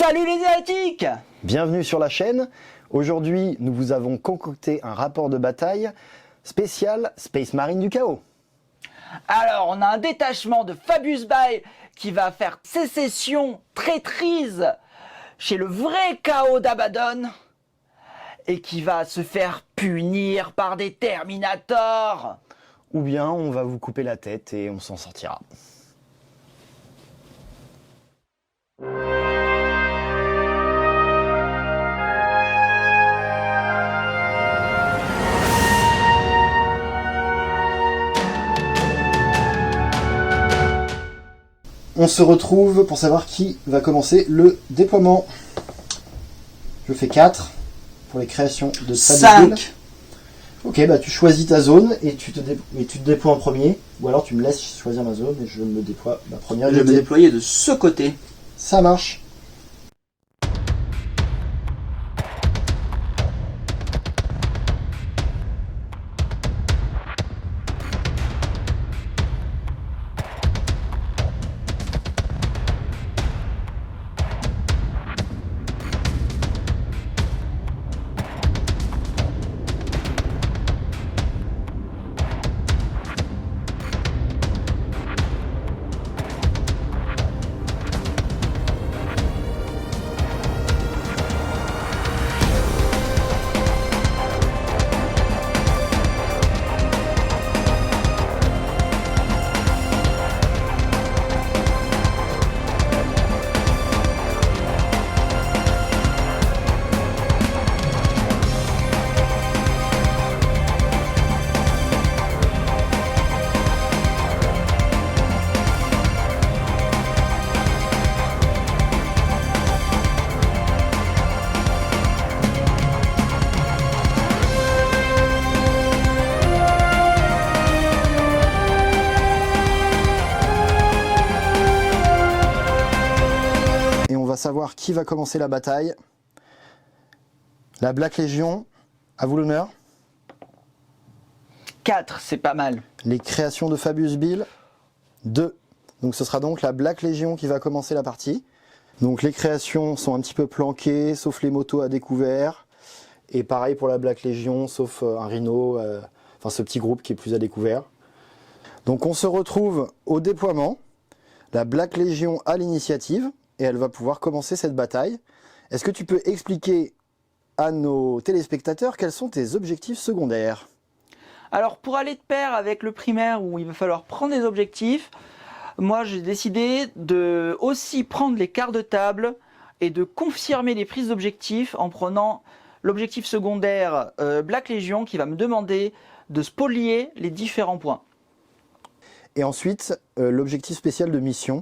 Salut les Asiatiques! Bienvenue sur la chaîne. Aujourd'hui, nous vous avons concocté un rapport de bataille spécial Space Marine du Chaos. Alors, on a un détachement de Fabius Bile qui va faire sécession, traîtrise chez le vrai Chaos d'Abaddon et qui va se faire punir par des Terminators. Ou bien on va vous couper la tête et on s'en sortira. On se retrouve pour savoir qui va commencer le déploiement. Je fais 4 pour les créations de 5. Ok, bah tu choisis ta zone et tu te déploies en premier. Ou alors tu me laisses choisir ma zone et je me déploie ma première. Je vais me déployer de ce côté. Ça marche. Savoir qui va commencer la bataille. La Black Legion, à vous l'honneur. 4, c'est pas mal. Les créations de Fabius Bile, 2. Donc ce sera donc la Black Legion qui va commencer la partie. Donc les créations sont un petit peu planquées, sauf les motos à découvert. Et pareil pour la Black Legion, sauf un Rhino, enfin ce petit groupe qui est plus à découvert. Donc on se retrouve au déploiement. La Black Legion a l'initiative. Et elle va pouvoir commencer cette bataille. Est-ce que tu peux expliquer à nos téléspectateurs quels sont tes objectifs secondaires? Alors pour aller de pair avec le primaire où il va falloir prendre des objectifs, moi j'ai décidé de aussi prendre les quarts de table et de confirmer les prises d'objectifs en prenant l'objectif secondaire Black Legion qui va me demander de spolier les différents points. Et ensuite, l'objectif spécial de mission.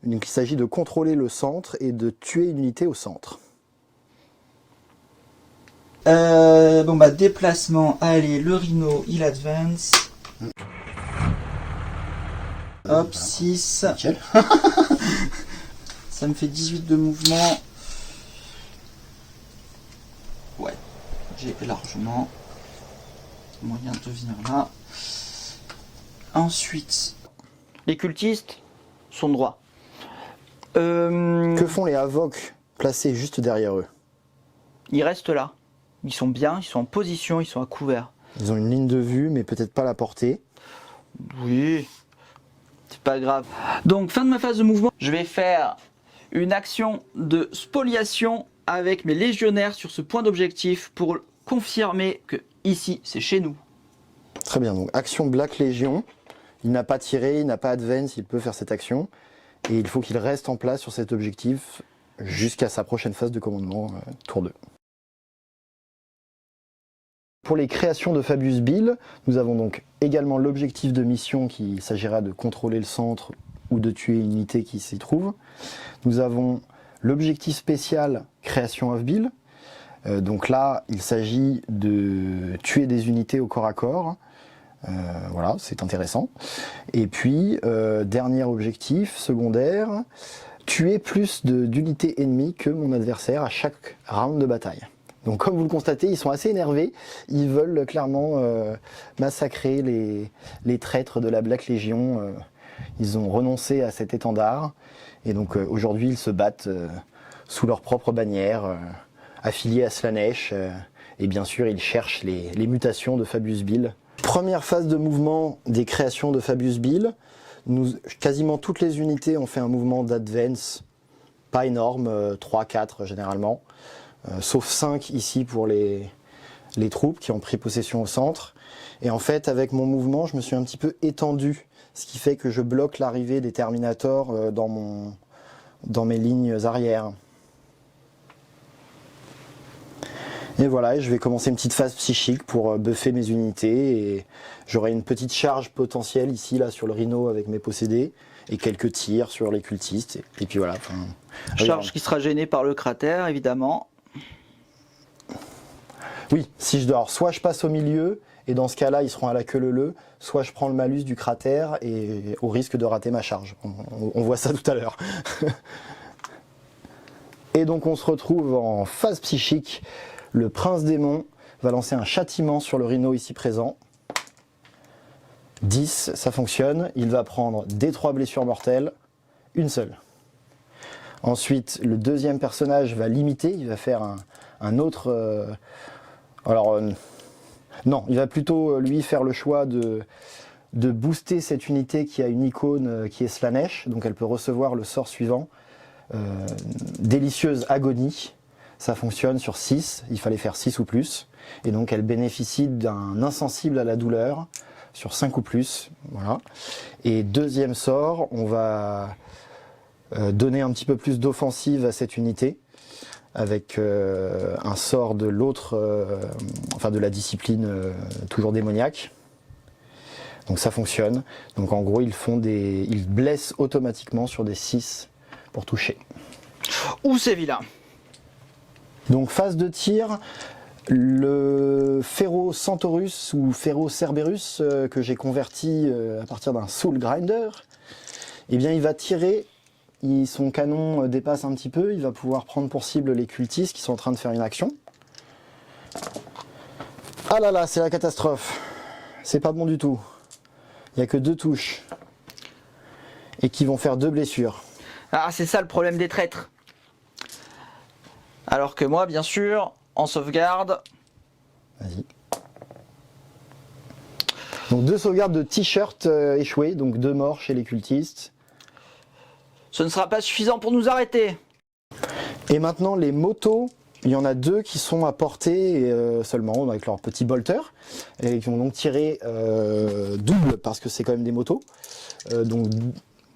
Donc il s'agit de contrôler le centre et de tuer une unité au centre. Bon bah déplacement, allez, le Rhino, il advance. Hop, 6. Nickel. Ça me fait 18 de mouvement. Ouais, j'ai largement moyen de venir là. Ensuite, Les cultistes sont droits. Que font les Havocs placés juste derrière eux? Ils restent là. Ils sont bien, ils sont en position, ils sont à couvert. Ils ont une ligne de vue, mais peut-être pas la portée. Oui, c'est pas grave. Donc, fin de ma phase de mouvement, je vais faire une action de spoliation avec mes légionnaires sur ce point d'objectif pour confirmer que ici, c'est chez nous. Très bien, donc action Black Legion. Il n'a pas tiré, il n'a pas advance, il peut faire cette action. Et il faut qu'il reste en place sur cet objectif jusqu'à sa prochaine phase de commandement, tour 2. Pour les créations de Fabius Bile, nous avons donc également l'objectif de mission qui s'agira de contrôler le centre ou de tuer une unité qui s'y trouve. Nous avons l'objectif spécial création of Bile. Donc là, il s'agit de tuer des unités au corps à corps. Voilà, c'est intéressant. Et puis, dernier objectif secondaire, tuer plus d'unités ennemies que mon adversaire à chaque round de bataille. Donc comme vous le constatez, ils sont assez énervés, ils veulent clairement massacrer les traîtres de la Black Legion. Ils ont renoncé à cet étendard, et donc aujourd'hui ils se battent sous leur propre bannière, affiliés à Slaanesh. Et bien sûr, ils cherchent les mutations de Fabius Bill. Première phase de mouvement des créations de Fabius Bill. Quasiment toutes les unités ont fait un mouvement d'advance, pas énorme, 3-4 généralement, sauf 5 ici pour les troupes qui ont pris possession au centre. Et en fait, avec mon mouvement, je me suis un petit peu étendu, ce qui fait que je bloque l'arrivée des Terminators dans mes lignes arrière. Et voilà, je vais commencer une petite phase psychique pour buffer mes unités et j'aurai une petite charge potentielle ici là sur le Rhino avec mes possédés et quelques tirs sur les cultistes et puis voilà. Charge qui sera gênée par le cratère évidemment. Oui, si je dois, alors soit je passe au milieu et dans ce cas-là ils seront à la queue leu, soit je prends le malus du cratère et au risque de rater ma charge. On voit ça tout à l'heure. Et donc on se retrouve en phase psychique. Le prince démon va lancer un châtiment sur le Rhino ici présent. 10, ça fonctionne. Il va prendre des 3 blessures mortelles, une seule. Ensuite, le deuxième personnage va limiter, il va faire un autre... non, il va plutôt lui faire le choix de booster cette unité qui a une icône qui est Slaanesh, donc elle peut recevoir le sort suivant. Délicieuse agonie. Ça fonctionne sur 6, il fallait faire 6 ou plus. Et donc elle bénéficie d'un insensible à la douleur sur 5 ou plus. Voilà. Et deuxième sort, on va donner un petit peu plus d'offensive à cette unité avec un sort de l'autre, enfin de la discipline toujours démoniaque. Donc ça fonctionne. Donc en gros ils blessent automatiquement sur des 6 pour toucher. Ouh, c'est vilain. Donc phase de tir, le Ferro Centaurus ou Ferro Cerberus que j'ai converti à partir d'un Soul Grinder, eh bien il va tirer, son canon dépasse un petit peu, il va pouvoir prendre pour cible les cultistes qui sont en train de faire une action. Ah là là, c'est la catastrophe, c'est pas bon du tout, il n'y a que 2 touches et qui vont faire 2 blessures. Ah, c'est ça le problème des traîtres. Alors que moi, bien sûr, en sauvegarde... Vas-y. Donc 2 sauvegardes de t-shirt échoués, donc 2 morts chez les cultistes. Ce ne sera pas suffisant pour nous arrêter. Et maintenant les motos, il y en a 2 qui sont à portée seulement, avec leur petit bolter, et qui vont donc tirer double, parce que c'est quand même des motos. Donc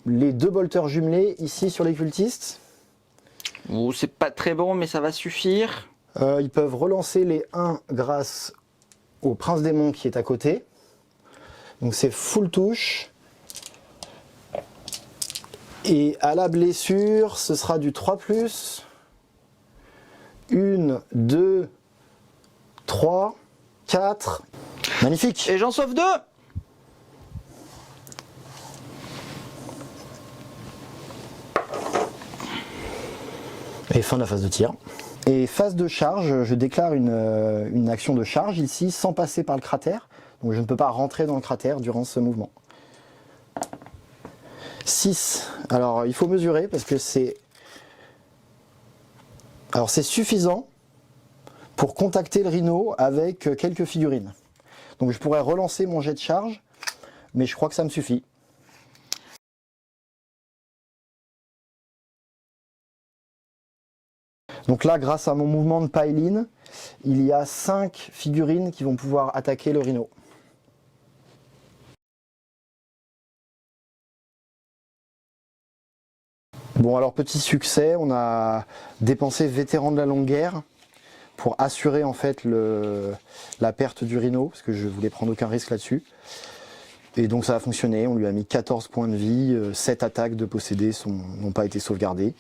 les 2 bolters jumelés ici sur les cultistes. Ouh, c'est pas très bon, mais ça va suffire. Ils peuvent relancer les 1 grâce au prince démon qui est à côté. Donc c'est full touche. Et à la blessure, ce sera du 3+. 1, 2, 3, 4. Magnifique. Et j'en sauve 2. Et fin de la phase de tir. Et phase de charge, je déclare une action de charge ici sans passer par le cratère. Donc je ne peux pas rentrer dans le cratère durant ce mouvement. 6. Alors il faut mesurer parce que c'est suffisant pour contacter le Rhino avec quelques figurines. Donc je pourrais relancer mon jet de charge, mais je crois que ça me suffit. Donc là, grâce à mon mouvement de pile-in, il y a 5 figurines qui vont pouvoir attaquer le Rhino. Bon, alors petit succès, on a dépensé vétéran de la longue guerre pour assurer en fait la perte du Rhino, parce que je voulais prendre aucun risque là-dessus. Et donc ça a fonctionné, on lui a mis 14 points de vie, 7 attaques de possédés n'ont pas été sauvegardées.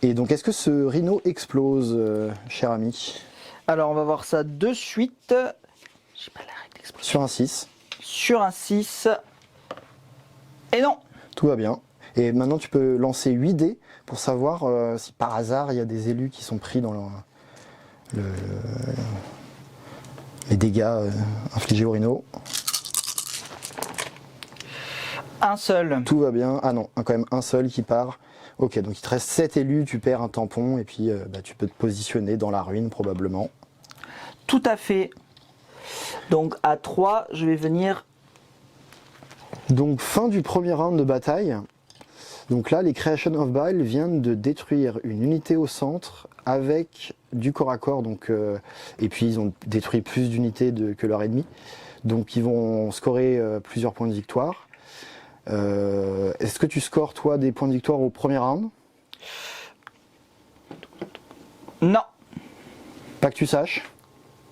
Et donc est-ce que ce Rhino explose, cher ami? Alors on va voir ça de suite. J'ai pas la règle d'explosion. Sur un 6. Sur un 6. Et non. Tout va bien. Et maintenant tu peux lancer 8 dés pour savoir si par hasard il y a des élus qui sont pris dans les dégâts infligés au Rhino. Un seul. Tout va bien. Ah non, quand même un seul qui part. Ok, donc il te reste 7 élus, tu perds un tampon et puis tu peux te positionner dans la ruine probablement. Tout à fait. Donc à 3, je vais venir... Donc fin du premier round de bataille. Donc là, les Creation of Bile viennent de détruire une unité au centre avec du corps à corps. Donc, et puis ils ont détruit plus d'unités que leur ennemi. Donc ils vont scorer plusieurs points de victoire. Est-ce que tu scores toi des points de victoire au premier round? Non. Pas que tu saches.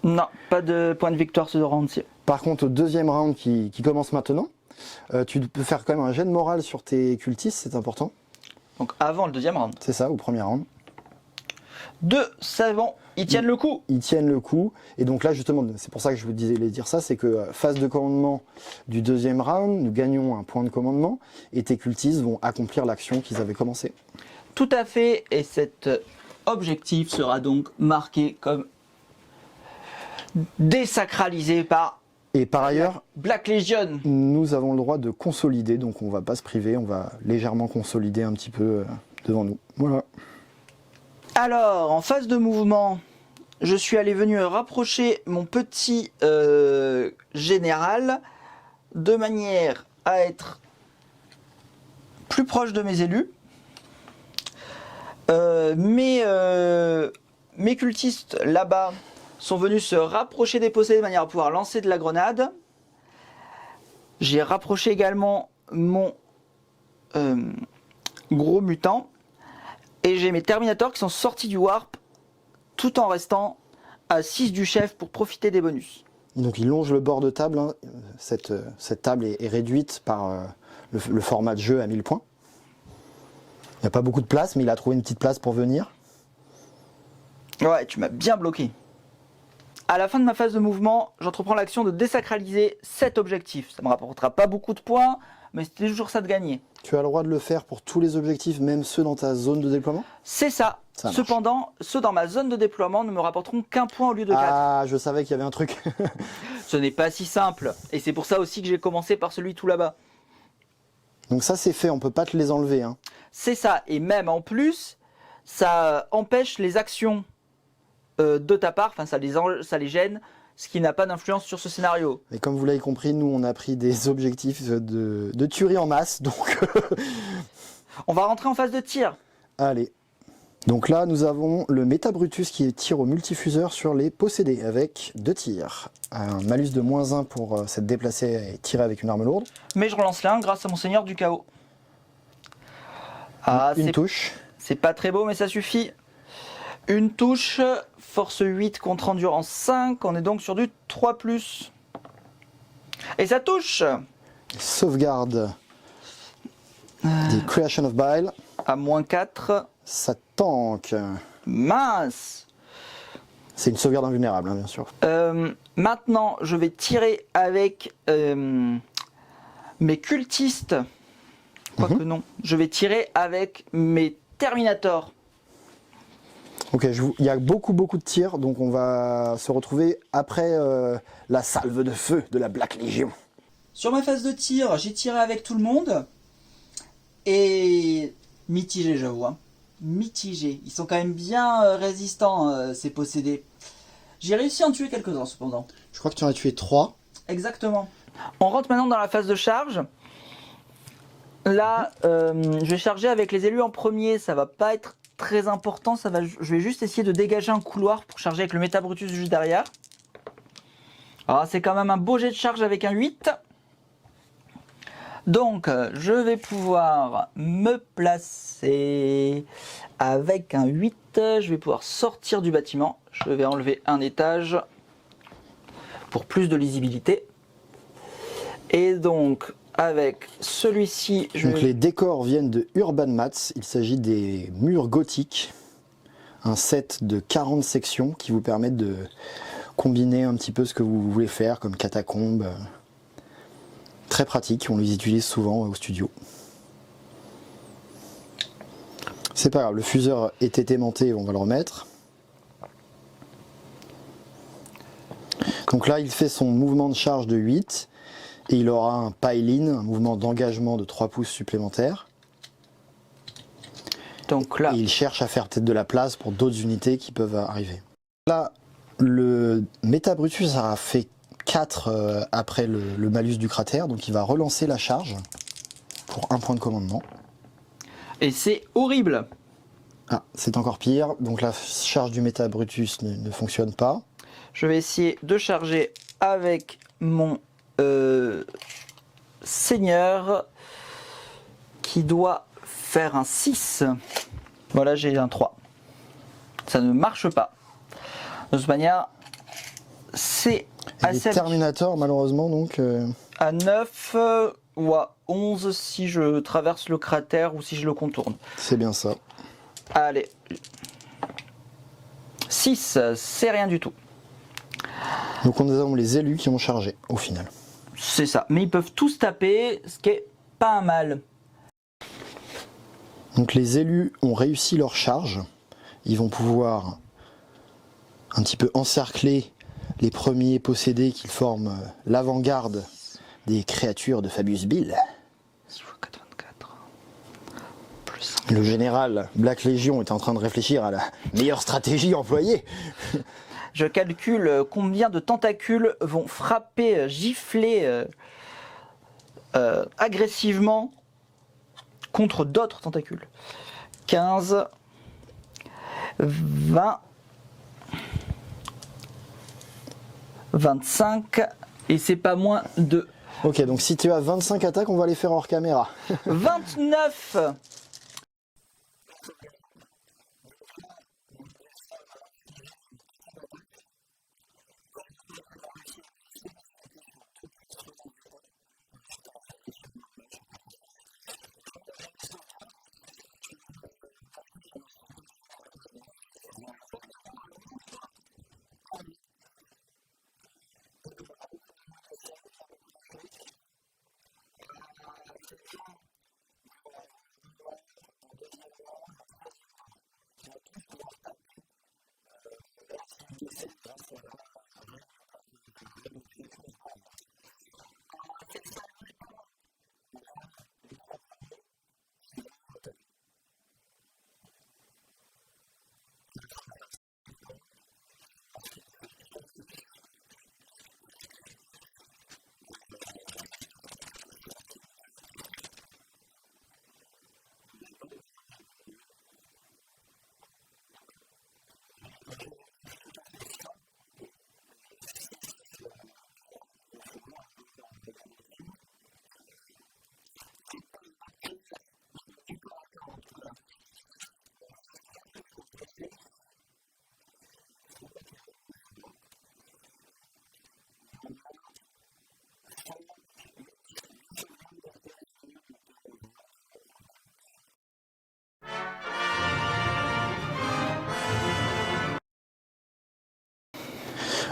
Non, pas de point de victoire ce round-ci. Par contre, au deuxième round qui commence maintenant, tu peux faire quand même un jet de morale sur tes cultistes, c'est important. Donc avant le deuxième round. C'est ça, au premier round. 2, c'est bon, ils tiennent le coup. Ils tiennent le coup. Et donc là, justement, c'est pour ça que je vous disais dire ça, c'est que phase de commandement du deuxième round, nous gagnons un point de commandement et tes cultistes vont accomplir l'action qu'ils avaient commencé. Tout à fait, et cet objectif sera donc marqué comme désacralisé par Et par ailleurs, Black Legion. nous avons le droit de consolider, donc on va pas se priver, on va légèrement consolider un petit peu devant nous. Voilà. Alors, en phase de mouvement, je suis venu rapprocher mon petit général de manière à être plus proche de mes élus. Mes cultistes là-bas sont venus se rapprocher des possédés de manière à pouvoir lancer de la grenade. J'ai rapproché également mon gros mutant. Et j'ai mes Terminators qui sont sortis du Warp tout en restant à 6 du chef pour profiter des bonus. Donc il longe le bord de table. Hein. Cette table est réduite par le format de jeu à 1000 points. Il n'y a pas beaucoup de place, mais il a trouvé une petite place pour venir. Ouais, tu m'as bien bloqué. À la fin de ma phase de mouvement, j'entreprends l'action de désacraliser cet objectif. Ça ne me rapportera pas beaucoup de points, mais c'était toujours ça de gagner. Tu as le droit de le faire pour tous les objectifs, même ceux dans ta zone de déploiement? C'est ça. Cependant, ceux dans ma zone de déploiement ne me rapporteront qu'un point au lieu de 4. Ah, je savais qu'il y avait un truc. Ce n'est pas si simple. Et c'est pour ça aussi que j'ai commencé par celui tout là-bas. Donc ça c'est fait, on peut pas te les enlever. Hein. C'est ça. Et même en plus, ça empêche les actions de ta part. Enfin, ça les gêne. Ce qui n'a pas d'influence sur ce scénario. Et comme vous l'avez compris, nous on a pris des objectifs de tuerie en masse, donc... On va rentrer en phase de tir. Allez. Donc là, nous avons le Métabrutus qui tire au multifuseur sur les possédés, avec 2 tirs. Un malus de -1 pour s'être déplacé et tirer avec une arme lourde. Mais je relance l'un grâce à mon seigneur du chaos. Ah, une touche. C'est pas très beau, mais ça suffit. Une touche, force 8 contre endurance 5, on est donc sur du 3+. Et ça touche. Sauvegarde des Creation of Bile. À -4. Ça tank. Mince. C'est une sauvegarde invulnérable, hein, bien sûr. Maintenant, je vais tirer avec mes cultistes. Quoique non. Je vais tirer avec mes Terminators. Ok, il y a beaucoup de tirs, donc on va se retrouver après la salve de feu de la Black Legion. Sur ma phase de tir, j'ai tiré avec tout le monde. Et mitigé, j'avoue. Hein. Mitigé. Ils sont quand même bien résistants, ces possédés. J'ai réussi à en tuer quelques-uns, cependant. Je crois que tu en as tué 3. Exactement. On rentre maintenant dans la phase de charge. Là, je vais charger avec les élus en premier. Ça va pas être très important. Je vais juste essayer de dégager un couloir pour charger avec le Métabrutus juste derrière. Alors, c'est quand même un beau jet de charge avec un 8. Donc, je vais pouvoir me placer avec un 8. Je vais pouvoir sortir du bâtiment. Je vais enlever un étage pour plus de lisibilité. Et donc, avec celui-ci... Donc les décors viennent de Urban Mats. Il s'agit des murs gothiques. Un set de 40 sections qui vous permettent de combiner un petit peu ce que vous voulez faire, comme catacombes. Très pratique, on les utilise souvent au studio. C'est pas grave, le fuseur est aimanté, on va le remettre. Donc là, il fait son mouvement de charge de 8 et il aura un pile-in, un mouvement d'engagement de 3 pouces supplémentaires. Donc là, Et il cherche à faire peut-être de la place pour d'autres unités qui peuvent arriver. Là, le Méta Brutus a fait 4 après le malus du cratère, donc il va relancer la charge pour 1 point de commandement. et c'est horrible. Ah, c'est encore pire, donc la charge du Méta Brutus ne fonctionne pas. Je vais essayer de charger avec mon seigneur qui doit faire un 6. Voilà, j'ai un 3. Ça ne marche pas. De toute manière, c'est Et les Terminator, malheureusement, donc... à 9 ou à 11 si je traverse le cratère ou si je le contourne. C'est bien ça. Allez. 6, c'est rien du tout. Donc on a les élus qui ont chargé, au final. C'est ça. Mais ils peuvent tous taper, ce qui est pas un mal. Donc les élus ont réussi leur charge. Ils vont pouvoir un petit peu encercler les premiers possédés qui forment l'avant-garde des créatures de Fabius Bill. 84. Plus Le général Black Legion est en train de réfléchir à la meilleure stratégie employée. Je calcule combien de tentacules vont frapper, gifler agressivement contre d'autres tentacules. 15, 20, 25, et c'est pas moins de Ok, donc si tu as 25 attaques, on va les faire hors caméra. 29.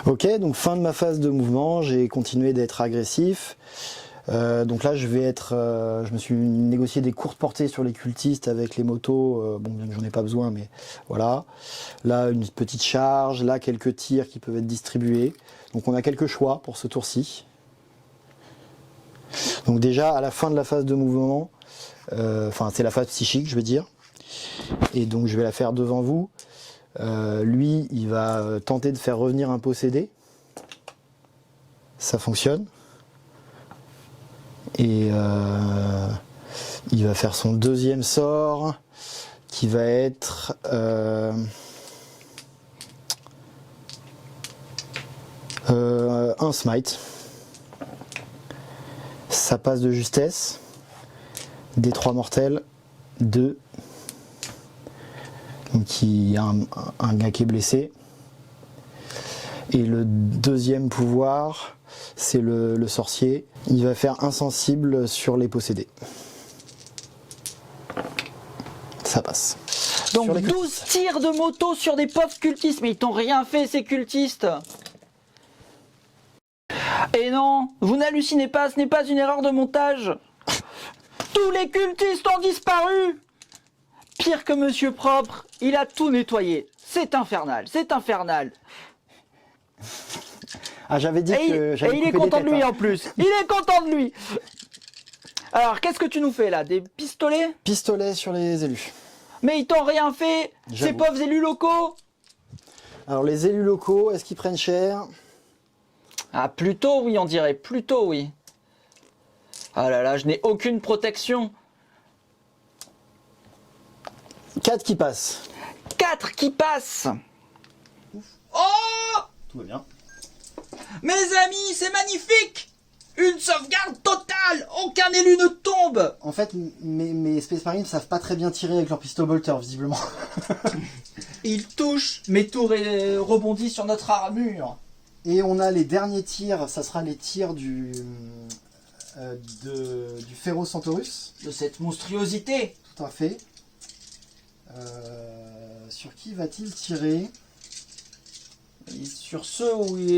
Ok, donc fin de ma phase de mouvement, j'ai continué d'être agressif. Donc là, je me suis négocié des courtes portées sur les cultistes avec les motos. Bon, bien que j'en ai pas besoin, mais voilà. Là, une petite charge. Là, quelques tirs qui peuvent être distribués. Donc on a quelques choix pour ce tour-ci. Donc déjà, à la fin de la phase de mouvement, enfin c'est la phase psychique, je veux dire. Et donc je vais la faire devant vous. Lui, il va tenter de faire revenir un possédé. Ça fonctionne. Et il va faire son deuxième sort, qui va être un smite. Ça passe de justesse. D3 mortel, 2. Donc il y a un gars qui est blessé. Et le deuxième pouvoir, c'est le sorcier. Il va faire insensible sur les possédés. Ça passe. Donc Sur les 12 tirs de moto sur des pauvres cultistes. Mais ils t'ont rien fait, ces cultistes. Et non, vous n'hallucinez pas, ce n'est pas une erreur de montage. Tous les cultistes ont disparu. Pire que Monsieur Propre, il a tout nettoyé. C'est infernal, c'est infernal. Ah, j'avais dit Et que j'allais il est couper des content de têtes, lui hein. en plus. Il est content de lui. Alors, qu'est-ce que tu nous fais là? Des pistolets? Pistolet sur les élus. Mais ils t'ont rien fait, ces J'avoue. pauvres élus locaux. Alors les élus locaux, est-ce qu'ils prennent cher? Ah, plutôt oui, on dirait, plutôt oui. Ah là là, je n'ai aucune protection. 4 qui passent. 4 qui passent. Oh! Tout va bien. Mes amis, c'est magnifique! Une sauvegarde totale! Aucun élu ne tombe! En fait, mes Space Marines ne savent pas très bien tirer avec leur pistol bolter, visiblement. Il touche, mais tout rebondit sur notre armure. Et on a les derniers tirs, ça sera les tirs du Ferro Centaurus. De cette monstruosité. Tout à fait. Sur qui va-t-il tirer? Et sur ceux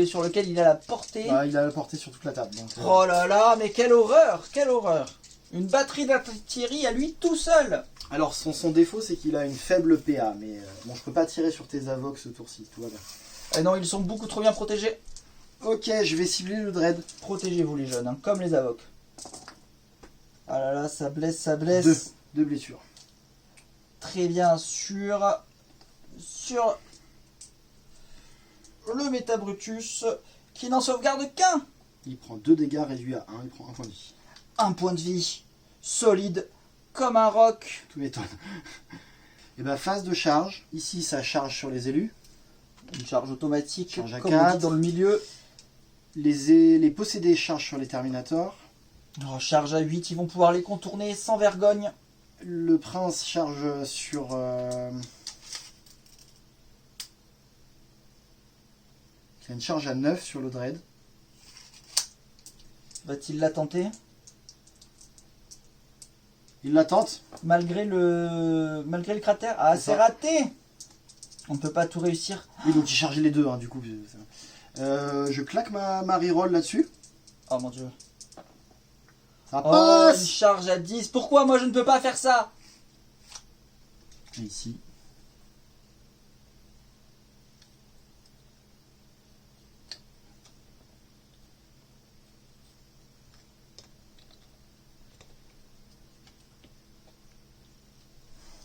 sur lesquels il a la portée. Bah, il a la portée sur toute la table. Donc, Oh là là, mais quelle horreur! Quelle horreur! Une batterie d'artillerie à lui tout seul! Alors son défaut, c'est qu'il a une faible PA, mais bon, je peux pas tirer sur tes avocs ce tour-ci, tout va bien. Eh non, ils sont beaucoup trop bien protégés. Ok, je vais cibler le dread. Protégez-vous les jeunes, hein, comme les avocs. Ah là là, ça blesse, ça blesse. Deux blessures. Très bien, sur le Métabrutus, qui n'en sauvegarde qu'un. Il prend 2 dégâts réduits à 1, il prend 1 point de vie. Un point de vie, solide, comme un roc. Tout m'étonne. Et bah phase de charge, ici ça charge sur les élus. Une charge automatique, Charge à comme on 4. dit dans le milieu. Les possédés chargent sur les Terminators. Oh, charge à 8, ils vont pouvoir les contourner sans vergogne. Le prince charge sur... Il a une charge à 9 sur le dread. Va-t-il la tenter? Il la tente. Malgré le cratère. Ah, C'est c'est ça. raté! On ne peut pas tout réussir. Oui, donc il chargeait les deux, hein, du coup. Je claque ma reroll là-dessus. Oh mon dieu. Ça Oh, passe. une charge à 10. Pourquoi moi je ne peux pas faire ça? Et ici.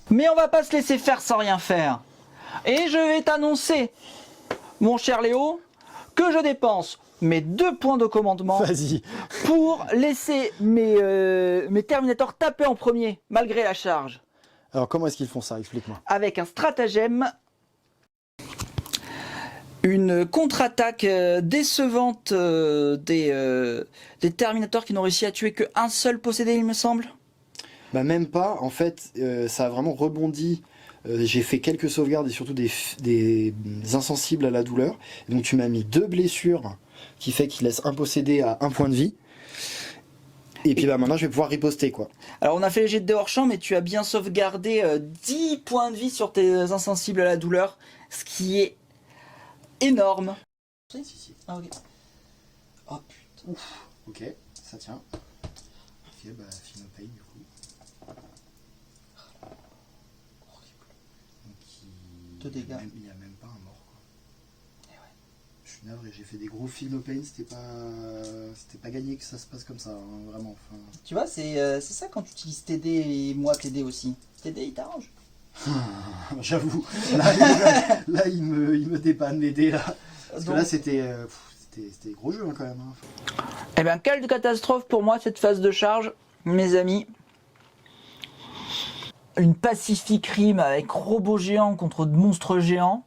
Mais on va pas se laisser faire sans rien faire. Et je vais t'annoncer, mon cher Léo, que je dépense mes 2 points de commandement Vas-y. pour laisser mes Terminators taper en premier, malgré la charge. Alors comment est-ce qu'ils font ça? Explique-moi. Avec un stratagème, une contre-attaque décevante des Terminators qui n'ont réussi à tuer qu'un seul possédé, il me semble. Bah même pas, en fait, ça a vraiment rebondi. J'ai fait quelques sauvegardes et surtout des insensibles à la douleur. Donc tu m'as mis 2 blessures qui fait qu'il laisse un possédé à 1 point de vie. Et puis bah maintenant je vais pouvoir riposter quoi. Alors on a fait les jets de dés hors champ, mais tu as bien sauvegardé 10 points de vie sur tes insensibles à la douleur, ce qui est énorme. Si. Ah, ok. Oh putain. Ok, ça tient. Ok, bah Fino paye du coup. Donc, 2 dégâts. Il n'y a même pas un mort quoi. Je suis navré, j'ai fait des gros Fino pain, c'était pas gagné que ça se passe comme ça, hein, vraiment. Enfin... Tu vois, c'est ça quand tu utilises TD et moi TD aussi. TD il t'arrange. J'avoue, là il me dépanne les dés là. Parce que là c'était gros jeu hein, quand même. Hein. Eh bien, quelle catastrophe pour moi cette phase de charge, mes amis. Une Pacific Rim avec robot géant contre monstre géant.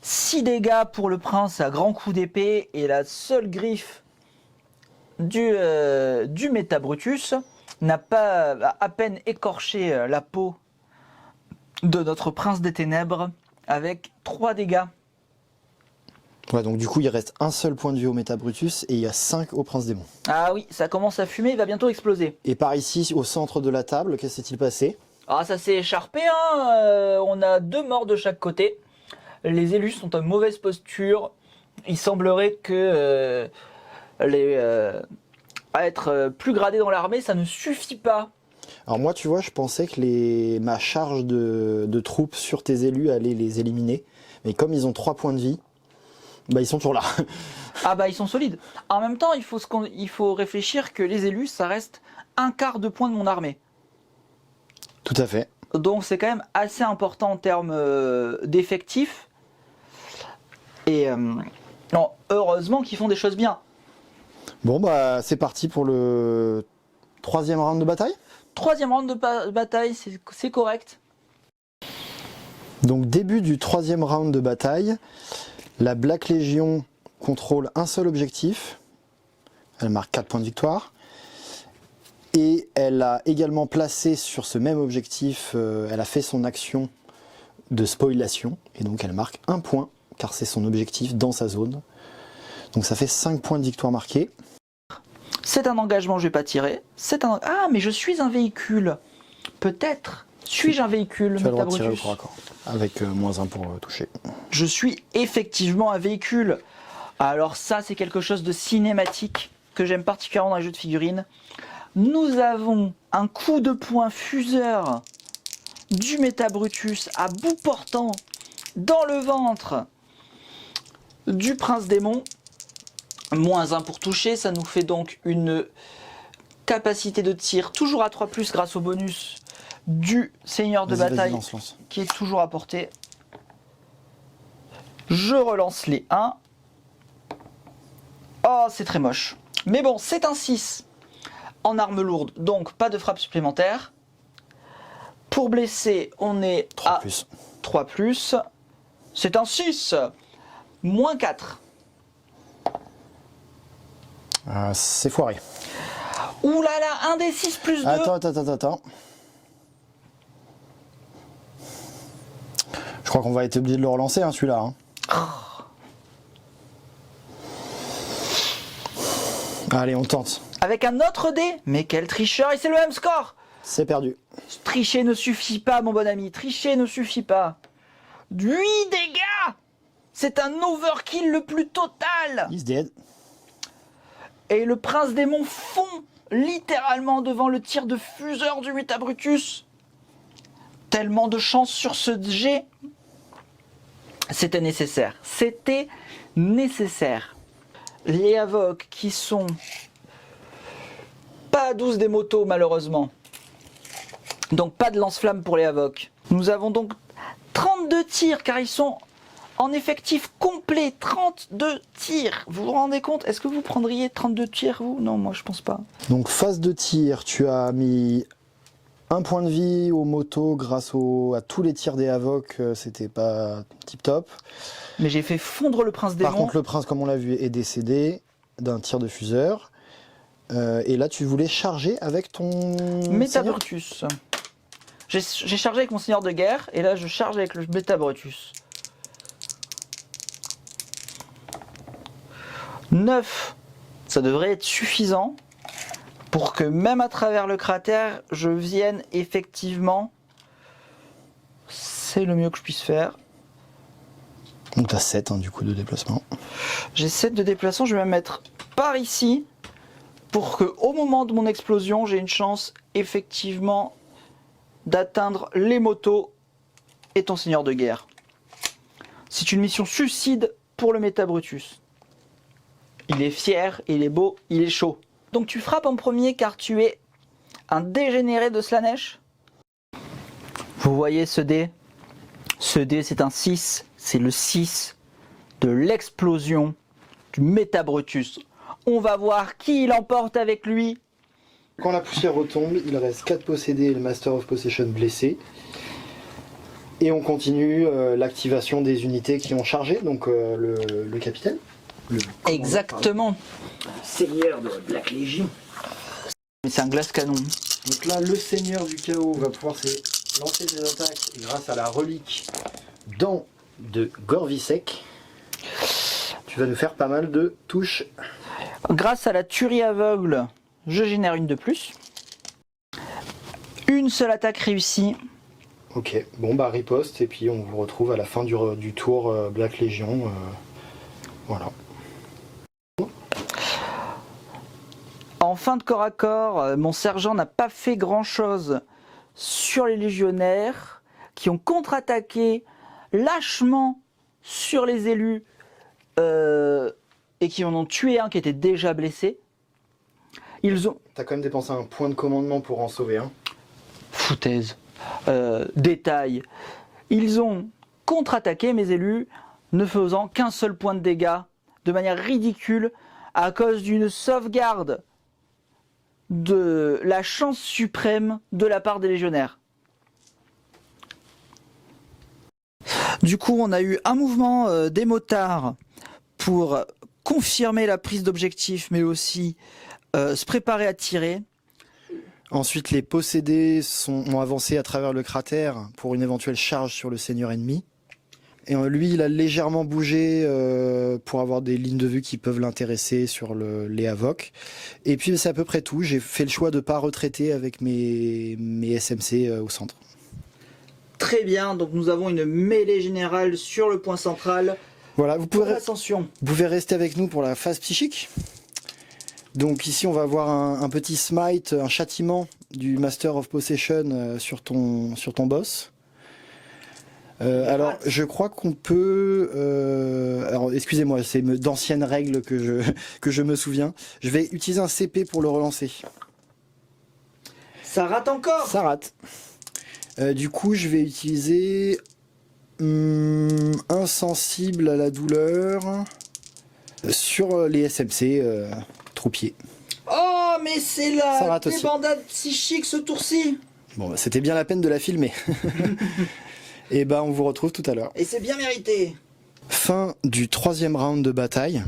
6 dégâts pour le prince à grands coups d'épée et la seule griffe du Métabrutus n'a pas à peine écorché la peau de notre prince des ténèbres avec 3 dégâts. Ouais, donc du coup il reste un seul point de vie au Métabrutus et il y a 5 au prince démon. Ah oui, ça commence à fumer, il va bientôt exploser. Et par ici, au centre de la table, qu'est-ce qui s'est-il passé? Ah, ça s'est écharpé, hein. On a 2 morts de chaque côté. Les élus sont en mauvaise posture. Il semblerait que être plus gradé dans l'armée, ça ne suffit pas. Alors moi, tu vois, je pensais que ma charge de troupes sur tes élus allait les éliminer. Mais comme ils ont 3 points de vie, bah ils sont toujours là. Ah bah ils sont solides. En même temps, il faut réfléchir que les élus, ça reste un quart de point de mon armée. Tout à fait. Donc c'est quand même assez important en termes d'effectifs. Et non, heureusement qu'ils font des choses bien. Bon, bah, c'est parti pour le 3e round de bataille. 3e round de bataille, c'est correct. Donc, début du 3e round de bataille. La Black Legion contrôle un seul objectif. Elle marque 4 points de victoire. Et elle a également placé sur ce même objectif, elle a fait son action de spoilation. Et donc, elle marque 1 point, car c'est son objectif dans sa zone. Donc, ça fait 5 points de victoire marqués. C'est un engagement, je vais pas tirer. Ah, mais je suis un véhicule. Peut-être. Suis-je un véhicule, Tu as le droit de tirer au Métabrutus corps à corps, avec -1 pour toucher. Je suis effectivement un véhicule. Alors ça, c'est quelque chose de cinématique que j'aime particulièrement dans les jeux de figurines. Nous avons un coup de poing fuseur du Métabrutus à bout portant dans le ventre du Prince Démon. -1 pour toucher, ça nous fait donc une capacité de tir toujours à 3+, grâce au bonus du Seigneur de bataille Lance. qui est toujours à portée. Je relance les 1. Oh, c'est très moche. Mais bon, c'est un 6 en arme lourde, donc pas de frappe supplémentaire. Pour blesser, on est 3 à plus. 3+. C'est un 6. -4. C'est foiré. Ouh là là, un des 6 plus 2. Attends. Je crois qu'on va être obligé de le relancer, hein, celui-là. Hein. Allez, on tente. Avec un autre dé. Mais quel tricheur, et c'est le même score. C'est perdu. Tricher ne suffit pas, mon bon ami. Tricher ne suffit pas. 8 dégâts. C'est un overkill le plus total. He's dead. Et le Prince Démon fond littéralement devant le tir de fuseur du Métabrutus. Tellement de chance sur ce jet. C'était nécessaire. C'était nécessaire. Les Havocs qui sont pas à 12 des motos malheureusement. Donc pas de lance-flamme pour les Havocs. Nous avons donc 32 tirs car ils sont en effectif complet. 32 tirs. Vous vous rendez compte? Est-ce que vous prendriez 32 tirs vous? Non, moi je pense pas. Donc phase de tir, tu as mis 1 point de vie aux motos grâce à tous les tirs des Havocs, c'était pas tip top. Mais j'ai fait fondre le Prince Démon. Par contre le prince, comme on l'a vu, est décédé d'un tir de fuseur. Et là tu voulais charger avec ton... Métabrutus. J'ai chargé avec mon seigneur de guerre et là je charge avec le Métabrutus. 9, ça devrait être suffisant pour que même à travers le cratère, je vienne effectivement. C'est le mieux que je puisse faire. Donc tu as 7 du coup de déplacement. J'ai 7 de déplacement, je vais me mettre par ici pour que au moment de mon explosion, j'ai une chance effectivement d'atteindre les motos et ton seigneur de guerre. C'est une mission suicide pour le Métabrutus. Il est fier, il est beau, il est chaud. Donc tu frappes en premier car tu es un dégénéré de Slaanesh. Vous voyez ce dé? Ce dé c'est un 6, c'est le 6 de l'explosion du Métabrutus. On va voir qui l'emporte avec lui. Quand la poussière retombe, il reste 4 possédés et le Master of Possession blessé. Et on continue l'activation des unités qui ont chargé, donc le capitaine. Exactement. Seigneur de Black Legion. Mais c'est un glace canon. Donc là, le Seigneur du Chaos va pouvoir lancer ses attaques grâce à la relique dent de Gorvisek. Tu vas nous faire pas mal de touches. Grâce à la tuerie aveugle, je génère une de plus. Une seule attaque réussie. Ok, bon bah riposte et puis on vous retrouve à la fin du tour Black Legion. Voilà. En fin de corps à corps, mon sergent n'a pas fait grand chose sur les légionnaires qui ont contre-attaqué lâchement sur les élus et qui en ont tué un qui était déjà blessé. Ils ont... T'as quand même dépensé un point de commandement pour en sauver un. Foutaise. Détail, ils ont contre-attaqué mes élus, ne faisant qu'un seul point de dégâts, de manière ridicule, à cause d'une sauvegarde de la chance suprême de la part des légionnaires. Du coup, on a eu un mouvement des motards pour confirmer la prise d'objectif, mais aussi se préparer à tirer. Ensuite, les possédés ont avancé à travers le cratère pour une éventuelle charge sur le seigneur ennemi. Et lui, il a légèrement bougé pour avoir des lignes de vue qui peuvent l'intéresser sur les Havocs. Et puis c'est à peu près tout. J'ai fait le choix de ne pas retraiter avec mes SMC au centre. Très bien, donc nous avons une mêlée générale sur le point central. Voilà, vous pouvez rester avec nous pour la phase psychique. Donc ici, on va avoir un petit smite, un châtiment du Master of Possession sur ton boss. Alors, je crois qu'on peut... alors, excusez-moi, c'est d'anciennes règles que je me souviens. Je vais utiliser un CP pour le relancer. Ça rate encore. Ça rate. Du coup, je vais utiliser insensible à la douleur sur les SMC troupiers. Oh, mais c'est la débandade psychique ce tour-ci. Bon, c'était bien la peine de la filmer. Et ben on vous retrouve tout à l'heure. Et c'est bien mérité. Fin du 3e round de bataille.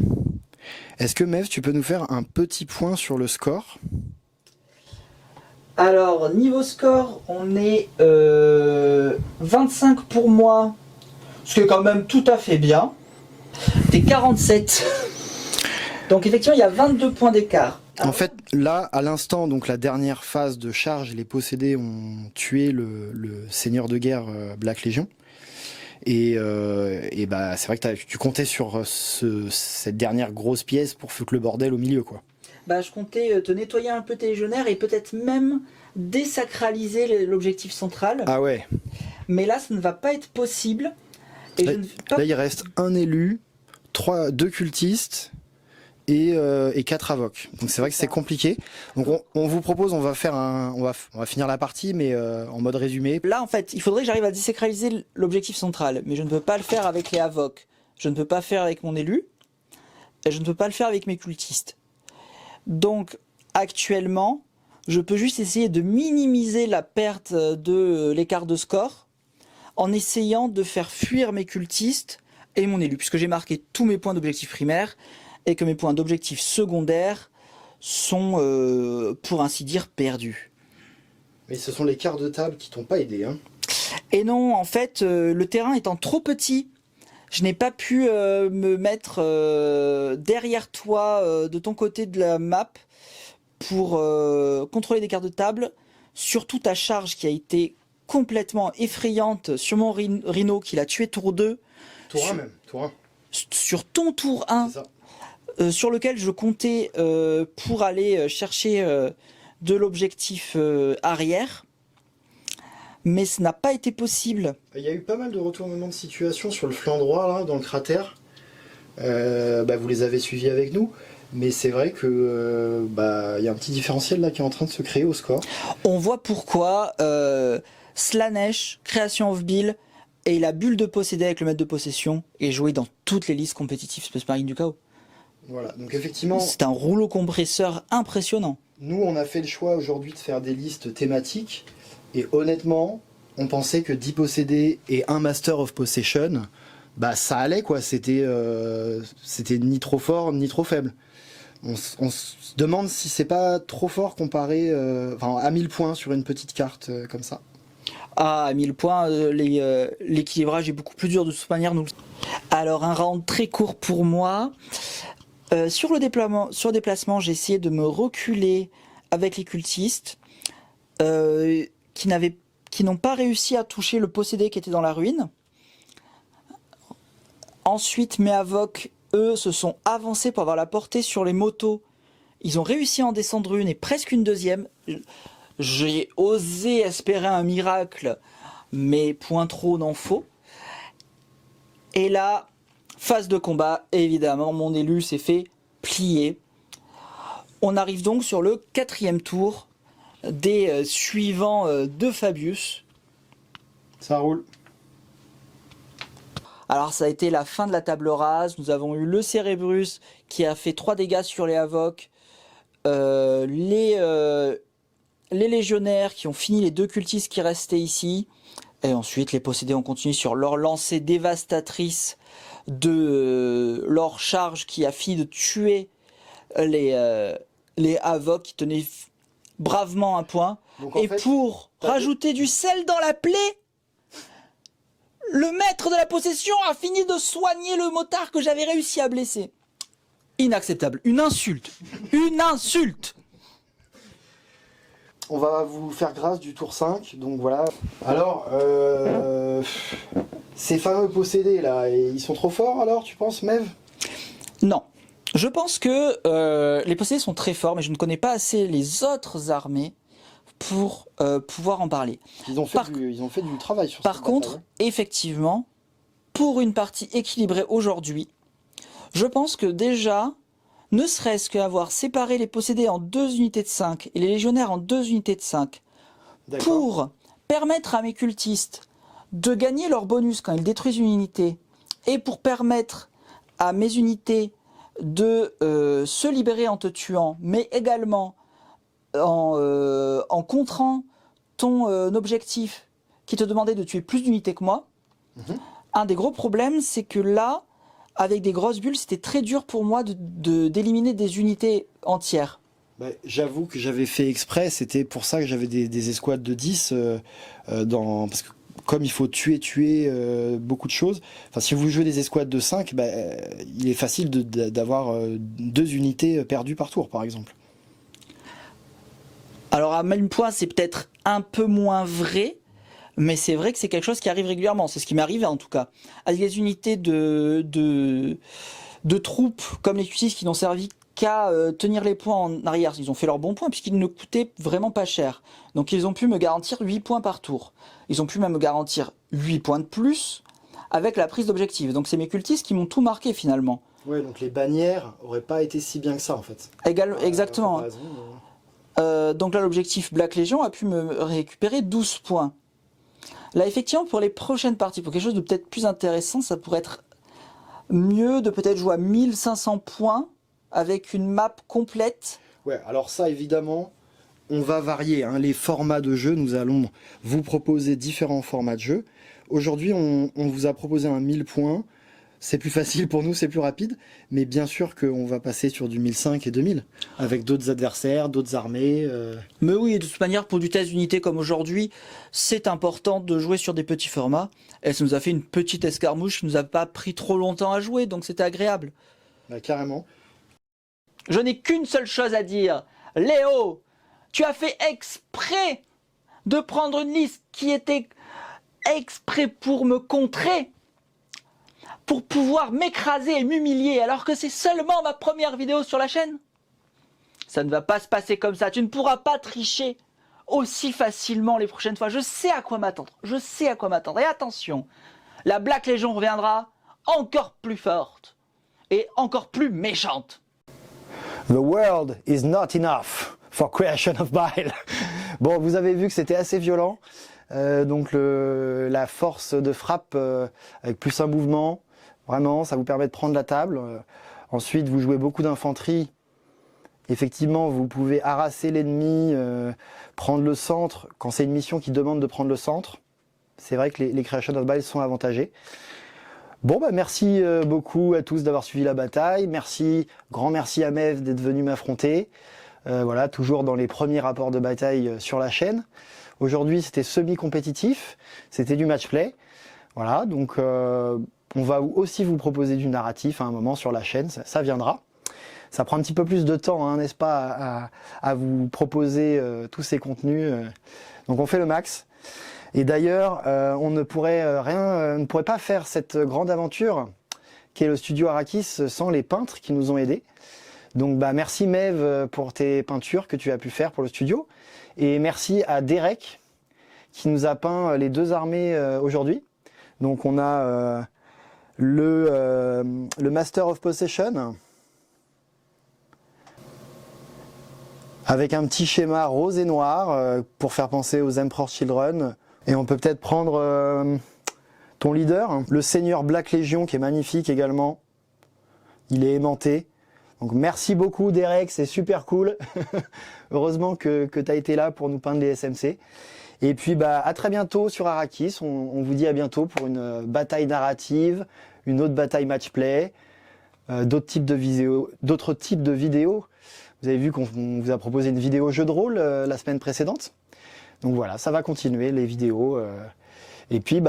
Est-ce que Mev, tu peux nous faire un petit point sur le score? Alors, niveau score, on est 25 pour moi, ce qui est quand même tout à fait bien, et 47. Donc effectivement, il y a 22 points d'écart. En fait, là, à l'instant, donc la dernière phase de charge, les possédés ont tué le seigneur de guerre Black Legion. Et bah, c'est vrai que tu comptais sur cette dernière grosse pièce pour foutre le bordel au milieu, quoi. Bah, je comptais te nettoyer un peu tes légionnaires et peut-être même désacraliser l'objectif central. Ah ouais. Mais là, ça ne va pas être possible. Et là, il reste un élu, 2 cultistes et 4 avocs. Donc c'est vrai que c'est compliqué. Donc on vous propose, on va finir la partie, mais en mode résumé. Là, en fait, il faudrait que j'arrive à désacraliser l'objectif central, mais je ne peux pas le faire avec les avocs. Je ne peux pas faire avec mon élu, et je ne peux pas le faire avec mes cultistes. Donc, actuellement, je peux juste essayer de minimiser la perte de l'écart de score en essayant de faire fuir mes cultistes et mon élu, puisque j'ai marqué tous mes points d'objectif primaire et que mes points d'objectif secondaire sont, pour ainsi dire, perdus. Mais ce sont les quarts de table qui t'ont pas aidé, hein. Et non, en fait, le terrain étant trop petit, je n'ai pas pu me mettre derrière toi, de ton côté de la map, pour contrôler des cartes de table, surtout ta charge qui a été complètement effrayante sur mon Rhino qui l'a tué tour 2. Tour 1 même, tour 1. Sur ton tour 1, sur lequel je comptais pour aller chercher de l'objectif arrière. Mais ce n'a pas été possible. Il y a eu pas mal de retournements de situation sur le flanc droit, là, dans le cratère. Vous les avez suivis avec nous. Mais c'est vrai que y a un petit différentiel là qui est en train de se créer au score. On voit pourquoi Slaanesh, Creation of Bill et la bulle de possédé avec le maître de possession est joué dans toutes les listes compétitives Space Marine du chaos. Voilà, donc effectivement... C'est un rouleau compresseur impressionnant. Nous, on a fait le choix aujourd'hui de faire des listes thématiques. Et honnêtement, on pensait que 10 possédés et un Master of Possession, ça allait quoi. C'était ni trop fort ni trop faible. On se demande si c'est pas trop fort comparé à 1000 points sur une petite carte comme ça. Ah, à 1000 points, l'équilibrage est beaucoup plus dur de toute manière. Alors, un round très court pour moi. Sur le déplacement, j'ai essayé de me reculer avec les cultistes qui n'ont pas réussi à toucher le possédé qui était dans la ruine. Ensuite, mes avocs, eux, se sont avancés pour avoir la portée sur les motos. Ils ont réussi à en descendre une et presque une deuxième. J'ai osé espérer un miracle, mais point trop n'en faut. Et là, phase de combat, évidemment, mon élu s'est fait plier. On arrive donc sur le 4e tour des suivants de Fabius. Ça roule. Alors ça a été la fin de la table rase. Nous avons eu le Cérébrus qui a fait 3 dégâts sur les Havocs. Les légionnaires qui ont fini les 2 cultistes qui restaient ici. Et ensuite les possédés ont continué sur leur lancée dévastatrice de leur charge qui a fini de tuer les Havocs qui tenaient bravement un point. Donc, en Et fait, pour rajouter du sel dans la plaie, le maître de la possession a fini de soigner le motard que j'avais réussi à blesser. Inacceptable. Une insulte. Une insulte. On va vous faire grâce du tour 5, donc voilà. Alors, ces fameux possédés là, ils sont trop forts alors, tu penses, Mev? Non. Je pense que les possédés sont très forts, mais je ne connais pas assez les autres armées pour pouvoir en parler. Ils ont fait du travail sur Par cette contre, bataille. effectivement, pour une partie équilibrée aujourd'hui, je pense que déjà, ne serait-ce qu'avoir séparé les possédés en 2 unités de 5 et les légionnaires en 2 unités de 5, D'accord. pour permettre à mes cultistes de gagner leur bonus quand ils détruisent une unité, et pour permettre à mes unités de se libérer en te tuant, mais également en contrant ton objectif qui te demandait de tuer plus d'unités que moi. Un des gros problèmes, c'est que là, avec des grosses bulles, c'était très dur pour moi d'éliminer des unités entières. Bah, j'avoue que j'avais fait exprès, c'était pour ça que j'avais des escouades de 10 parce que comme il faut tuer beaucoup de choses, enfin si vous jouez des escouades de 5, bah, il est facile d'avoir 2 unités perdues par tour par exemple. Alors à même point, c'est peut-être un peu moins vrai, mais c'est vrai que c'est quelque chose qui arrive régulièrement. C'est ce qui m'est arrivé en tout cas. Avec des unités de troupes comme les Q6 qui n'ont servi qu'à tenir les points en arrière. Ils ont fait leurs bons points puisqu'ils ne coûtaient vraiment pas cher. Donc ils ont pu me garantir 8 points par tour. Ils ont pu même me garantir 8 points de plus avec la prise d'objectif. Donc c'est mes cultistes qui m'ont tout marqué finalement. Ouais, donc les bannières auraient pas été si bien que ça en fait. Exactement. Donc là l'objectif Black Legion a pu me récupérer 12 points. Là effectivement pour les prochaines parties, pour quelque chose de peut-être plus intéressant, ça pourrait être mieux de peut-être jouer à 1500 points avec une map complète. Ouais, alors ça évidemment, on va varier hein, les formats de jeu. Nous allons vous proposer différents formats de jeu. Aujourd'hui, on vous a proposé un 1000 points. C'est plus facile pour nous, c'est plus rapide. Mais bien sûr qu'on va passer sur du 1005 et 2000 avec d'autres adversaires, d'autres armées. Mais oui, de toute manière, pour du test d'unité comme aujourd'hui, c'est important de jouer sur des petits formats. Et ça nous a fait une petite escarmouche qui nous a pas pris trop longtemps à jouer, donc c'était agréable. Bah, carrément. Je n'ai qu'une seule chose à dire. Léo, tu as fait exprès de prendre une liste qui était exprès pour me contrer, pour pouvoir m'écraser et m'humilier, alors que c'est seulement ma première vidéo sur la chaîne. Ça ne va pas se passer comme ça. Tu ne pourras pas tricher aussi facilement les prochaines fois. Je sais à quoi m'attendre. Je sais à quoi m'attendre. Et attention, la Black Legion reviendra encore plus forte et encore plus méchante. The world is not enough for creation of bile. Bon, vous avez vu que c'était assez violent. Donc la force de frappe avec plus un mouvement, vraiment, ça vous permet de prendre la table. Ensuite, vous jouez beaucoup d'infanterie. Effectivement, vous pouvez harasser l'ennemi, prendre le centre. Quand c'est une mission qui demande de prendre le centre, c'est vrai que les Creation of Bile sont avantagés. Bon, bah merci beaucoup à tous d'avoir suivi la bataille. Merci, grand merci à Mev d'être venu m'affronter. Voilà, toujours dans les premiers rapports de bataille sur la chaîne. Aujourd'hui, c'était semi-compétitif, c'était du match-play. Voilà, donc on va aussi vous proposer du narratif à un moment sur la chaîne, ça viendra. Ça prend un petit peu plus de temps, hein, n'est-ce pas, à vous proposer tous ces contenus. Donc on fait le max. Et d'ailleurs, on ne pourrait pas faire cette grande aventure qui est le studio Arrakis sans les peintres qui nous ont aidés. Donc bah, merci Mev pour tes peintures que tu as pu faire pour le studio. Et merci à Derek qui nous a peint les 2 armées aujourd'hui. Donc on a le Master of Possession avec un petit schéma rose et noir pour faire penser aux Emperor Children. Et on peut peut-être prendre ton leader, hein, le Seigneur Black Legion, qui est magnifique également. Il est aimanté. Donc merci beaucoup Derek, c'est super cool. Heureusement que tu as été là pour nous peindre les SMC. Et puis à très bientôt sur Arrakis. On vous dit à bientôt pour une bataille narrative, une autre bataille match-play, d'autres types de vidéos. Vous avez vu qu'on vous a proposé une vidéo jeu de rôle la semaine précédente. Donc voilà, ça va continuer les vidéos. Et puis